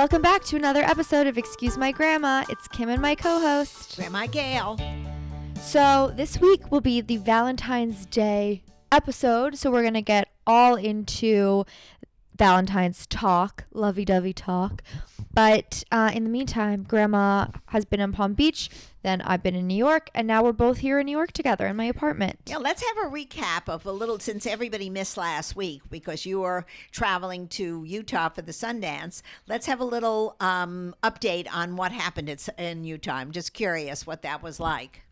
Welcome back to another episode of Excuse My Grandma. It's Kim and my co-host, Grandma Gail. So this week will be the Valentine's Day episode. So we're going to get all into Valentine's talk, lovey-dovey talk. But in the meantime, Grandma has been in Palm Beach, then I've been in New York, and now we're both here in New York together in my apartment. Yeah, let's have a recap of a little, since everybody missed last week because you were traveling to Utah for the Sundance. Let's have a little update on what happened in Utah. I'm just curious what that was like.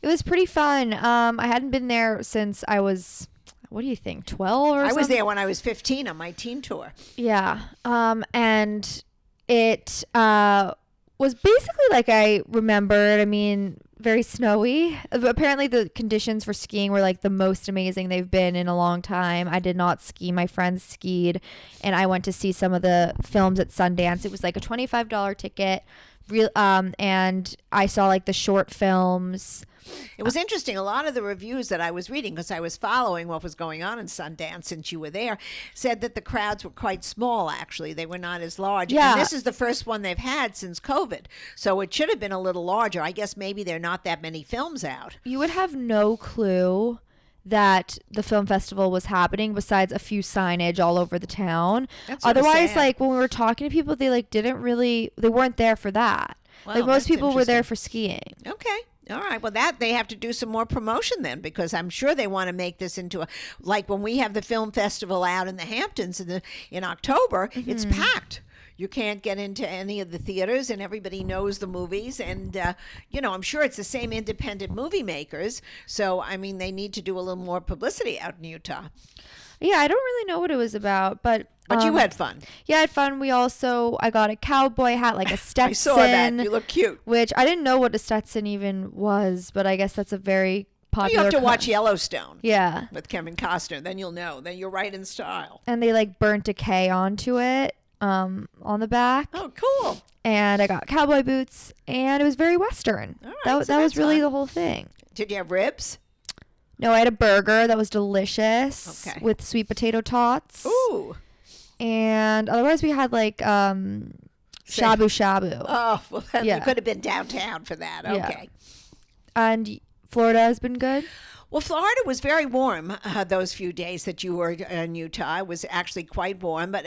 It was pretty fun. I hadn't been there since I was... What do you think, 12 or something? I was there when I was 15 on my teen tour. Yeah. And it was basically like I remembered. I mean, very snowy. Apparently the conditions for skiing were like the most amazing they've been in a long time. I did not ski. My friends skied. And I went to see some of the films at Sundance. It was like a $25 ticket. And I saw like the short films. It was interesting. A lot of the reviews that I was reading, because I was following what was going on in Sundance since you were there, said that the crowds were quite small, actually. They were not as large. Yeah. And this is the first one they've had since COVID. So it should have been a little larger. I guess maybe there are not that many films out. You would have no clue that the film festival was happening besides a few signage all over the town. That's Otherwise, like when we were talking to people, they like they weren't there for that. Wow, like most that's people were there interesting. for skiing. Okay. All right. Well, that they have to do some more promotion then, because I'm sure they want to make this into like when we have the film festival out in the Hamptons in October, it's packed. You can't get into any of the theaters, and everybody knows the movies. And, I'm sure it's the same independent movie makers. So, I mean, they need to do a little more publicity out in Utah. Yeah, I don't really know what it was about, but you had fun. Yeah, I had fun. I got a cowboy hat, like a Stetson. I saw that. You look cute. Which I didn't know what a Stetson even was, but I guess that's a very popular. You have to watch Yellowstone. Yeah. With Kevin Costner. Then you'll know. Then you're right in style. And they like burnt a K onto it on the back. Oh, cool. And I got cowboy boots, and it was very Western. All right, That was really fun. the whole thing. Did you have ribs? No, I had a burger that was delicious with sweet potato tots. Ooh. And otherwise we had like shabu shabu. Oh, well, then Yeah. you could have been downtown for that. Yeah. Okay. And Florida has been good. Well, Florida was very warm those few days that you were in Utah. It was actually quite warm, but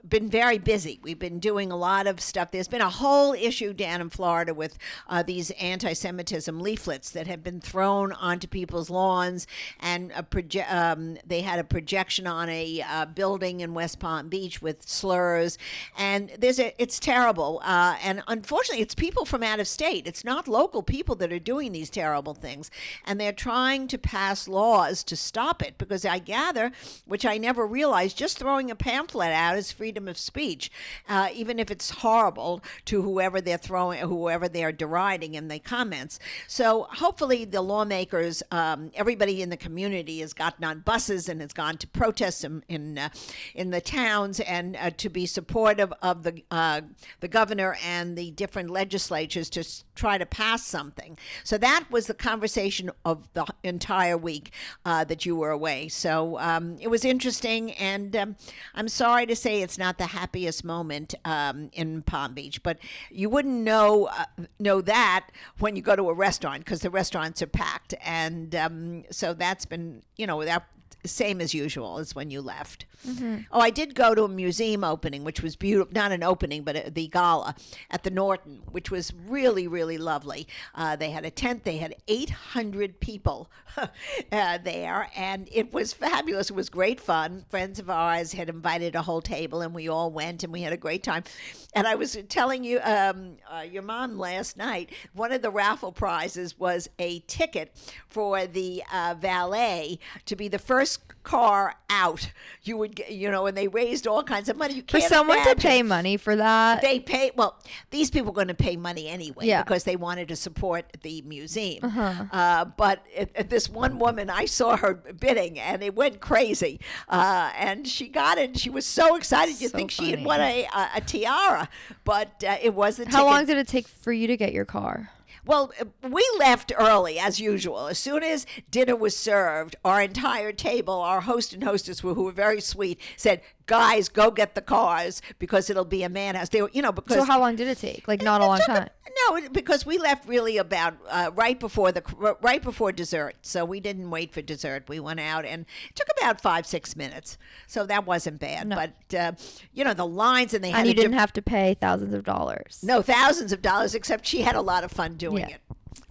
been very busy. We've been doing a lot of stuff. There's been a whole issue down in Florida with these anti-Semitism leaflets that have been thrown onto people's lawns, and they had a projection on a building in West Palm Beach with slurs, and it's terrible. And unfortunately, it's people from out of state. It's not local people that are doing these terrible things, and they're trying to pass laws to stop it, because I gather, which I never realized, just throwing a pamphlet out is freedom of speech, even if it's horrible to whoever they're deriding in the comments. So hopefully the lawmakers, everybody in the community has gotten on buses and has gone to protests in the towns, and to be supportive of the governor and the different legislatures to try to pass something. So that was the conversation of the entire week that you were away. So it was interesting, and I'm sorry to say it's not the happiest moment in Palm Beach, but you wouldn't know that when you go to a restaurant, because the restaurants are packed, and so that's been, that same as usual as when you left. Mm-hmm. Oh, I did go to a museum opening, which was beautiful. Not an opening, but the gala at the Norton, which was really, really lovely. They had a tent. They had 800 people there, and it was fabulous. It was great fun. Friends of ours had invited a whole table, and we all went, and we had a great time. And I was telling you, your mom last night, one of the raffle prizes was a ticket for the valet to be the first car out. You would get, and they raised all kinds of money. You can't for someone imagine. to pay money for that. They pay, these people were going to pay money anyway, Yeah. because they wanted to support the museum. Uh-huh. But this one woman, I saw her bidding, and it went crazy. And she got it, and she was so excited. You'd So think she had funny. won a tiara, but it was the ticket. How long did it take for you to get your car? Well, we left early as usual. As soon as dinner was served, our entire table, our host and hostess, who were very sweet, said, "Guys, go get the cars because it'll be a madhouse." They were, because So how long did it take? Like not a long time. No, because we left really about right before dessert. So we didn't wait for dessert. We went out and it took about 5-6 minutes. So that wasn't bad. No. But the lines and they had And you didn't have to pay thousands of dollars. no thousands of dollars. Except she had a lot of fun doing Yeah. it.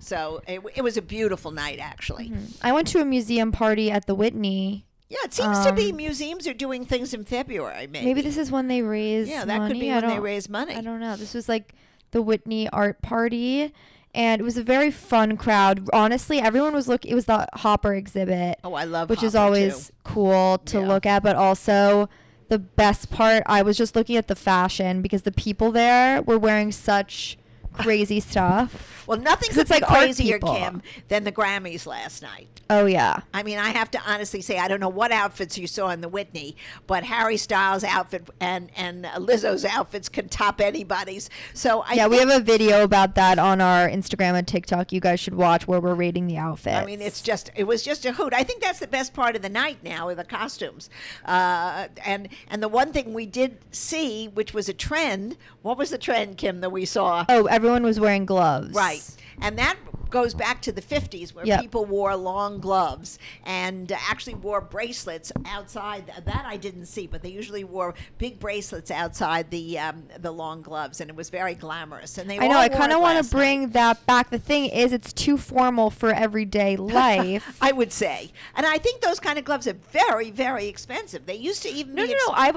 So it was a beautiful night, actually. I went to a museum party at the Whitney. Yeah, it seems to be museums are doing things in February. Maybe this is when they raise Yeah, that money. could be when they raise money. I don't know. This was like the Whitney art party, and it was a very fun crowd. Honestly, everyone was it was the Hopper exhibit. Oh, I love which is Hopper, always too. cool to Yeah. look at, but also the best part, I was just looking at the fashion because the people there were wearing such crazy stuff. Well, nothing 'Cause could it's be like art crazier, people. Kim, than the Grammys last night. Oh yeah. I mean, I have to honestly say, I don't know what outfits you saw in the Whitney, but Harry Styles' outfit and Lizzo's outfits can top anybody's. So I We think- have a video about that on our Instagram and TikTok. You guys should watch where we're rating the outfits. I mean, it was just a hoot. I think that's the best part of the night now, with the costumes. And the one thing we did see, which was a trend. What was the trend, Kim, that we saw? Oh, everyone was wearing gloves. Right. And that goes back to the 50s where Yep. people wore long gloves and actually wore bracelets outside. That I didn't see, but they usually wore big bracelets outside the long gloves, and it was very glamorous. And they I know. all I wore kind it of want last to bring that back. The thing is, it's too formal for everyday life. I would say. And I think those kind of gloves are very, very expensive. They used to even No, be no, no. I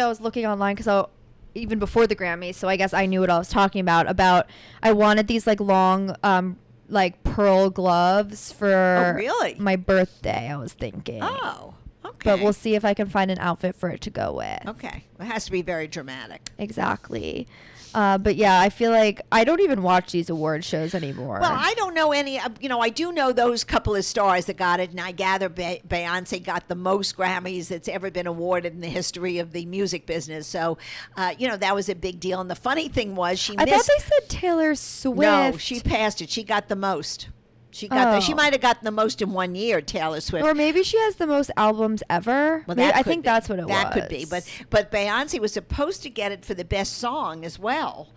was looking online because even before the Grammys, so I guess I knew what I was talking about. I wanted these like long, like pearl gloves for really? my birthday. I was thinking. Oh, okay. But we'll see if I can find an outfit for it to go with. Okay. It has to be very dramatic. Exactly. But yeah, I feel like I don't even watch these award shows anymore. Well, I don't know any. I do know those couple of stars that got it, and I gather Beyonce got the most Grammys that's ever been awarded in the history of the music business. So, that was a big deal. And the funny thing was, I thought they said Taylor Swift. No, she passed it. She got the most. She might have gotten the most in 1 year, Taylor Swift. Or maybe she has the most albums ever. Well, Maybe, that I could think be. that's what it was. That could be, but Beyonce was supposed to get it for the best song as well,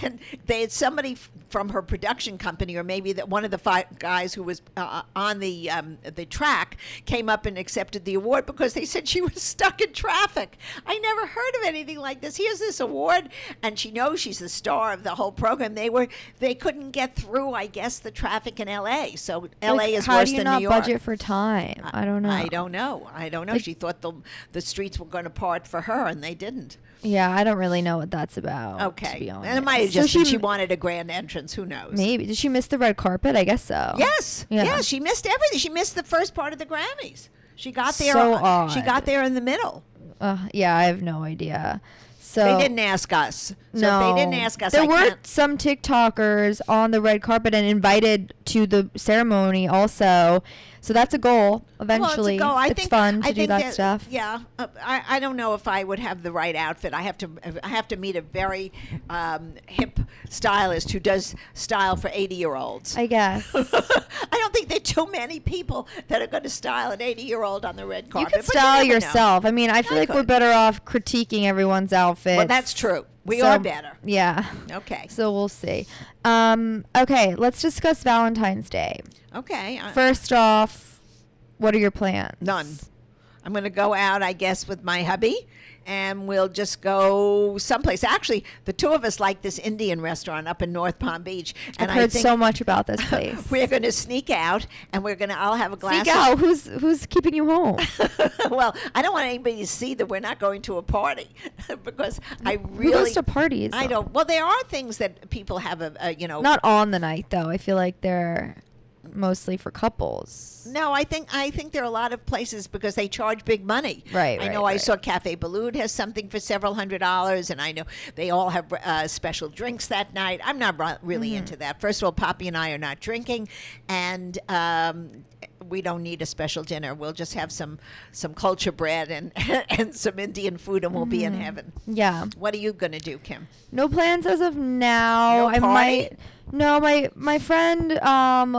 and they had somebody from her production company, or maybe that one of the 5 guys who was on the track, came up and accepted the award because they said she was stuck in traffic. I never heard of anything like this. Here's this award, and she knows she's the star of the whole program. They couldn't get through, I guess, the traffic in L.A. So L.A. is how worse do you than not New York. budget for time? I don't know. I don't know. She thought the streets were going to part for her, and they didn't. Yeah, I don't really know what that's about. Okay. To be honest. And it might have just been she wanted a grand entrance. Who knows? Maybe. Did she miss the red carpet? I guess so. Yes. Yeah. Yeah. She missed everything. She missed the first part of the Grammys. She got there. So odd. She got there in the middle. Yeah, I have no idea. So They didn't ask us. So no. if they didn't ask us, There I were can't. some TikTokers on the red carpet and invited to the ceremony also. So that's a goal eventually. Well, it's a goal. It's fun to I do think that stuff. Yeah, I don't know if I would have the right outfit. I have to meet a very hip stylist who does style for 80-year-olds. I guess. I don't think there are too many people that are going to style an 80-year-old on the red You carpet. can but style never know. yourself. I mean, I feel like we're could. better off critiquing everyone's outfits. Well, that's true. We So, are better. Yeah. Okay. So we'll see. Okay, let's discuss Valentine's Day. Okay. First off, what are your plans? None. I'm going to go out, I guess, with my hubby, and we'll just go someplace. Actually, the two of us like this Indian restaurant up in North Palm Beach, and I've I heard think so much about this place. we're going to sneak out, and I'll have a glass. Sneak out. Who's keeping you home? Well, I don't want anybody to see that we're not going to a party because I Who really. goes to parties? I don't. Well, there are things that people have Not on the night though. I feel like they're mostly for couples. No, I think there are a lot of places because they charge big money. Right, I know right, I right. saw Cafe Balloon has something for several $100s, and I know they all have special drinks that night. I'm not really Mm-hmm. into that. First of all, Poppy and I are not drinking, and we don't need a special dinner. We'll just have some culture bread and and some Indian food, and we'll be in heaven. Yeah. What are you gonna do, Kim? No plans as of now. No I party? might. No, my friend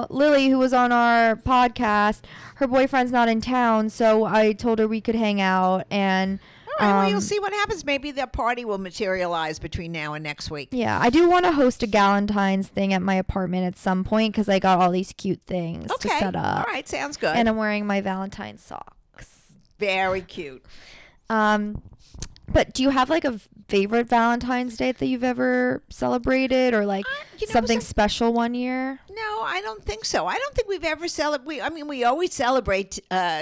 Lily, who was on our podcast, her boyfriend's not in town, so I told her we could hang out and. All right, well, you'll see what happens. Maybe the party will materialize between now and next week. Yeah, I do want to host a Valentine's thing at my apartment at some point because I got all these cute things to set up. All right, sounds good. And I'm wearing my Valentine socks. Very cute. But do you have like a favorite Valentine's Day that you've ever celebrated, or like something special one year? No, I don't think so. I don't think we've ever celebrated. I mean, we always celebrate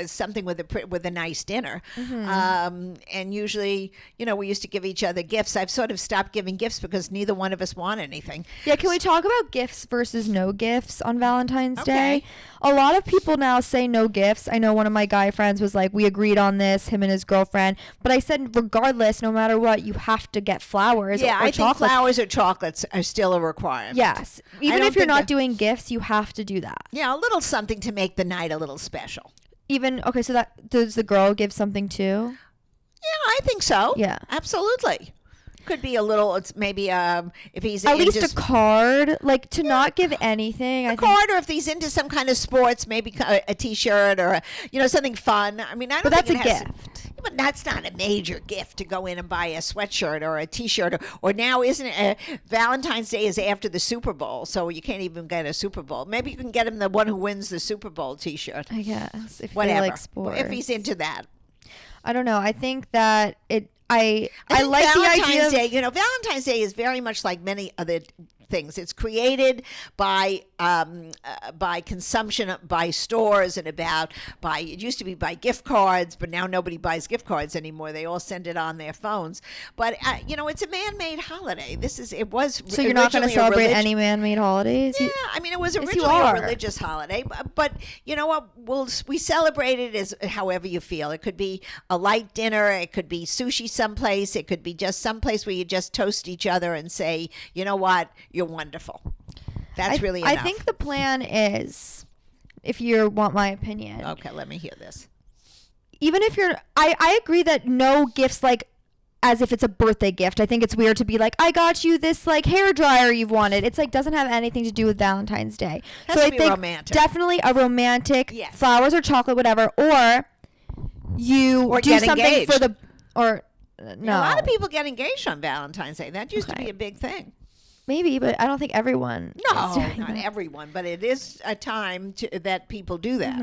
something with a nice dinner, and usually, we used to give each other gifts. I've sort of stopped giving gifts because neither one of us want anything. Yeah, can we talk about gifts versus no gifts on Valentine's Okay. Day? A lot of people now say no gifts. I know one of my guy friends was like, we agreed on this, him and his girlfriend. But I said, regardless, no matter what, you have to get flowers Yeah, or I think chocolates. flowers or chocolates are still a requirement. Yes. Even don't if you're think not that- doing gifts, you have to do that. Yeah, a little something to make the night a little special. Okay, so that does the girl give something too? Yeah, I think so. Yeah. Absolutely. Could be a little. It's maybe if he's At least into a card, like to not give anything. I think, card, or if he's into some kind of sports, maybe a T-shirt or something fun. I mean, I don't. but that's a think it has gift. But that's not a major gift to go in and buy a sweatshirt or a T-shirt, or now isn't it? Valentine's Day is after the Super Bowl, so you can't even get a Super Bowl. Maybe you can get him the one who wins the Super Bowl T-shirt. I guess if Whatever. they like sports. If he's into that. I don't know. I think that I think like the Valentine's idea of, Day. Valentine's Day is very much like many other things. It's created by consumption, by stores, and it used to be by gift cards, but now nobody buys gift cards anymore. They all send it on their phones. But it's a man-made holiday. So you're not going to originally a celebrate any man-made holidays? Yeah, I mean, it was you originally a are. religious holiday, but you know what? We celebrate it as however you feel. It could be a light dinner. It could be sushi someplace. It could be just someplace where you just toast each other and say, you know what? You're wonderful. That's really enough. I think the plan is, if you want my opinion. Okay, let me hear this. Even if I agree that no gifts, like as if it's a birthday gift. I think it's weird to be like, I got you this like hair dryer you've wanted. It's like doesn't have anything to do with Valentine's Day. Has to be romantic. Definitely a romantic, Yes. flowers or chocolate, whatever, or you Or do get something engaged. for the or no. A lot of people get engaged on Valentine's Day. That used to Okay. be a big thing. Maybe, but I don't think everyone. No, is doing not that. everyone, but it is a time that people do that.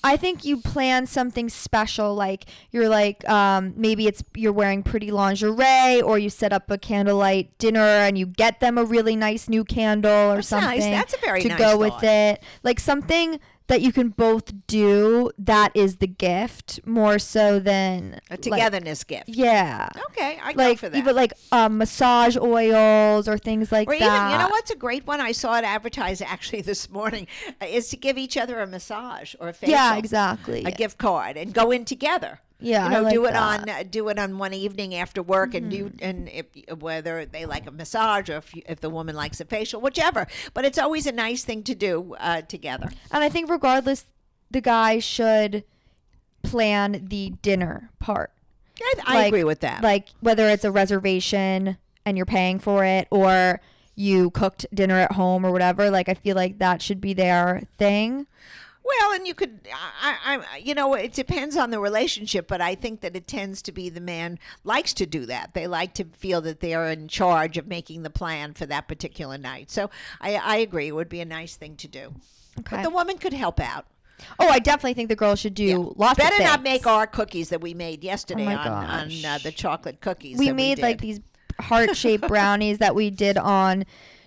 I think you plan something special, like you're like maybe you're wearing pretty lingerie, or you set up a candlelight dinner and you get them a really nice new candle or That's something. nice. That's a very to nice go thought. with it, like something that you can both do. That is the gift more so than A togetherness gift. Yeah. Okay, I go Like for that. even like massage oils or things like Or even, that. you know what's a great one? I saw it advertised actually this morning, is to give each other a massage or a facial. Yeah, exactly. A gift card and go in together. Yeah, you know, I like do it that. do it on one evening after work, and if whether they like a massage or if the woman likes a facial, whichever. But it's always a nice thing to do together. And I think regardless, the guy should plan the dinner part. I agree with that. Like whether it's a reservation and you're paying for it, or you cooked dinner at home or whatever. Like I feel like that should be their thing. Well, and you could, it depends on the relationship, but I think that it tends to be the man likes to do that. They like to feel that they are in charge of making the plan for that particular night. So I agree. It would be a nice thing to do. Okay. But the woman could help out. Oh, I definitely think the girl should do lots of Better things. not make our cookies that we made yesterday my on gosh. the chocolate cookies. We that made did. like these heart-shaped brownies that we did on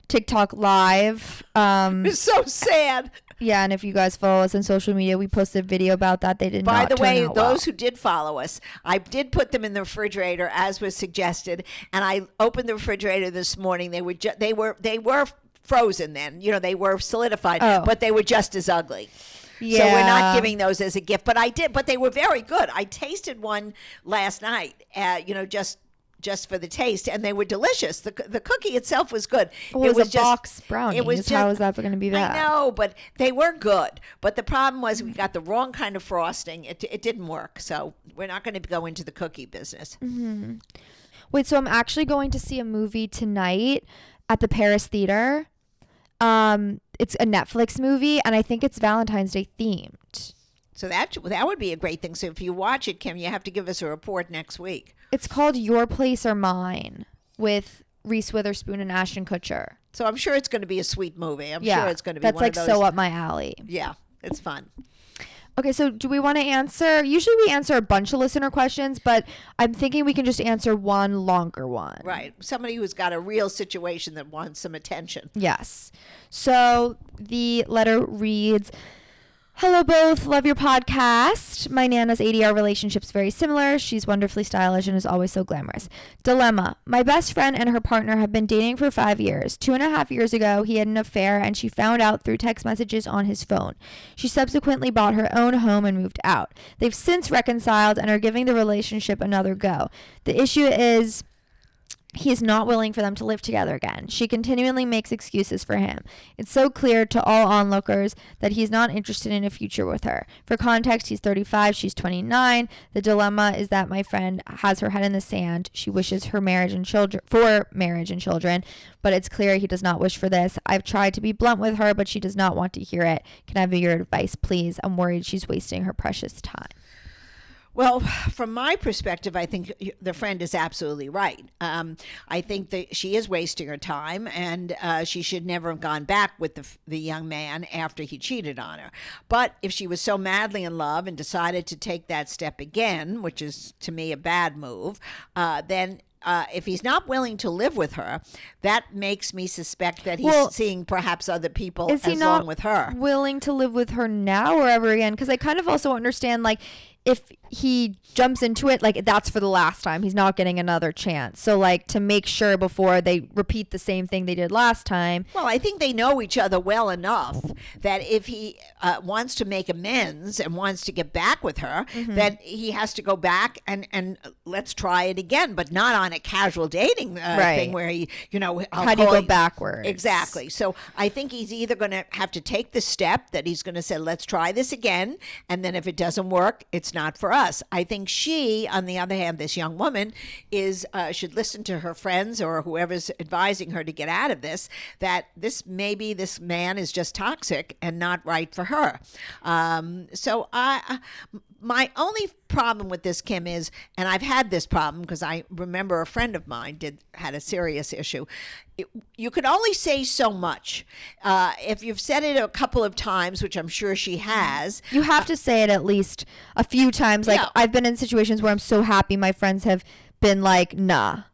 TikTok Live. It's so sad. Yeah, and if you guys follow us on social media, we posted a video about that. They did By not the turn way, out well. those who did follow us, I did put them in the refrigerator as was suggested, and I opened the refrigerator this morning. They were frozen then. You know, they were solidified, Oh. but they were just as ugly. Yeah. So we're not giving those as a gift, but they were very good. I tasted one last night, just just for the taste, and they were delicious. The cookie itself was good. Well, it was a box brownie. How is that going to be bad? I know, but they were good. But the problem was we got the wrong kind of frosting. It didn't work. So we're not going to go into the cookie business. Mm-hmm. Wait, so I'm actually going to see a movie tonight at the Paris Theater. It's a Netflix movie, and I think it's Valentine's Day themed. So that would be a great thing. So if you watch it, Kim, you have to give us a report next week. It's called Your Place or Mine with Reese Witherspoon and Ashton Kutcher. So I'm sure it's going to be a sweet movie. I'm sure it's going to be that's one like of those. so up my alley. Yeah, it's fun. Okay, so do we want to answer? Usually we answer a bunch of listener questions, but I'm thinking we can just answer one longer one. Right. Somebody who's got a real situation that wants some attention. Yes. So the letter reads, hello both, love your podcast. My Nana's ADR relationship's very similar. She's wonderfully stylish and is always so glamorous. Dilemma. My best friend and her partner have been dating for 5 years. 2.5 years ago, he had an affair and she found out through text messages on his phone. She subsequently bought her own home and moved out. They've since reconciled and are giving the relationship another go. The issue is he is not willing for them to live together again. She continually makes excuses for him. It's so clear to all onlookers that he's not interested in a future with her. For context, he's 35, she's 29. The dilemma is that my friend has her head in the sand. She wishes for marriage and children, but it's clear he does not wish for this. I've tried to be blunt with her, but she does not want to hear it. Can I have your advice, please? I'm worried she's wasting her precious time. Well, from my perspective, I think the friend is absolutely right. I think that she is wasting her time, and she should never have gone back with the young man after he cheated on her. But if she was so madly in love and decided to take that step again, which is to me a bad move, then if he's not willing to live with her, that makes me suspect that he's seeing perhaps other people along with her. Willing to live with her now or ever again? Because I kind of also understand, like, if he jumps into it, like, that's for the last time. He's not getting another chance. So, like, to make sure before they repeat the same thing they did last time. Well, I think they know each other well enough that if he wants to make amends and wants to get back with her, that he has to go back and let's try it again, but not on a casual dating thing where he, how do you go backwards? Exactly. So I think he's either going to have to take the step that he's going to say, let's try this again. And then if it doesn't work, it's not for us. I think she, on the other hand, this young woman, should listen to her friends or whoever's advising her to get out of this, that maybe this man is just toxic and not right for her. So my only problem with this, Kim, is, and I've had this problem because I remember a friend of mine had a serious issue. You could only say so much. If you've said it a couple of times, which I'm sure she has. You have to say it at least a few times. Like, I've been in situations where I'm so happy my friends have been like, nah.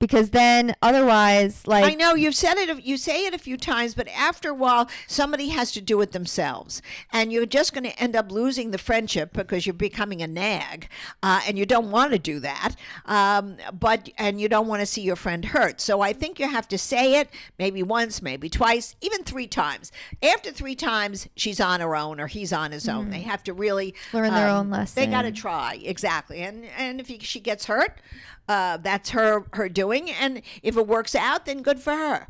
Because then otherwise, like, I know you say it a few times, but after a while, somebody has to do it themselves. And you're just going to end up losing the friendship because you're becoming a nag. And you don't want to do that. And you don't want to see your friend hurt. So I think you have to say it maybe once, maybe twice, even 3 times. After 3 times, she's on her own or he's on his own. They have to really learn their own lesson. They got to try. Exactly. And if she gets hurt, that's her doing, and if it works out, then good for her.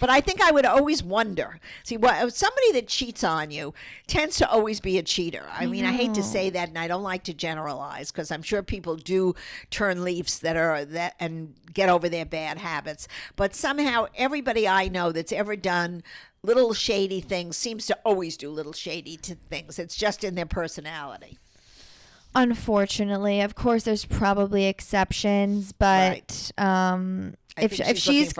But I think I would always wonder, somebody that cheats on you tends to always be a cheater. I mean, I hate to say that, and I don't like to generalize, because I'm sure people do turn leaves and get over their bad habits, but somehow everybody I know that's ever done little shady things seems to always do little shady things. It's just in their personality. Unfortunately, of course, there's probably exceptions, but if she's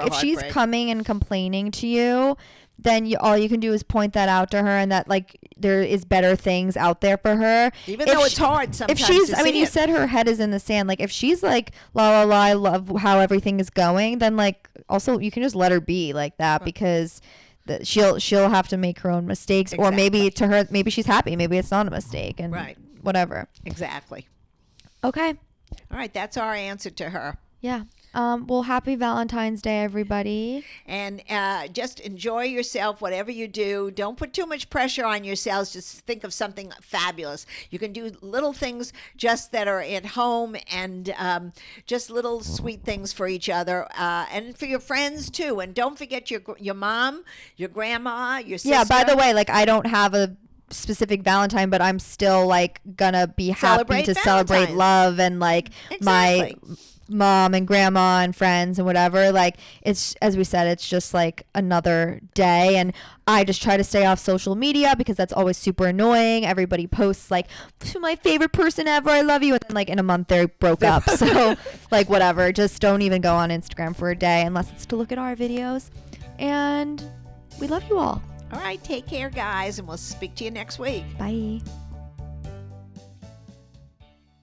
coming and complaining to you, then all you can do is point that out to her, and that, like, there is better things out there for her. Even though it's hard sometimes. If she's, you said her head is in the sand. Like, if she's like, la la la, I love how everything is going, then, like, also you can just let her be like that, because she'll have to make her own mistakes, or maybe to her, maybe she's happy, maybe it's not a mistake, and whatever. Exactly. Okay. All right, that's our answer to her. Yeah. Well, happy Valentine's Day, everybody. And just enjoy yourself, whatever you do. Don't put too much pressure on yourselves. Just think of something fabulous. You can do little things just that are at home, and just little sweet things for each other, and for your friends too. And don't forget your mom, your grandma, your sister. Yeah, by the way, like, I don't have a specific Valentine, but I'm still like gonna be happy to celebrate love and like my mom and grandma and friends and whatever. Like, it's, as we said, it's just like another day, and I just try to stay off social media because that's always super annoying. Everybody posts like, to my favorite person ever, I love you, and then like in a month they broke up. So like, whatever, just don't even go on Instagram for a day unless it's to look at our videos. And we love you all. All right, take care, guys, and we'll speak to you next week. Bye.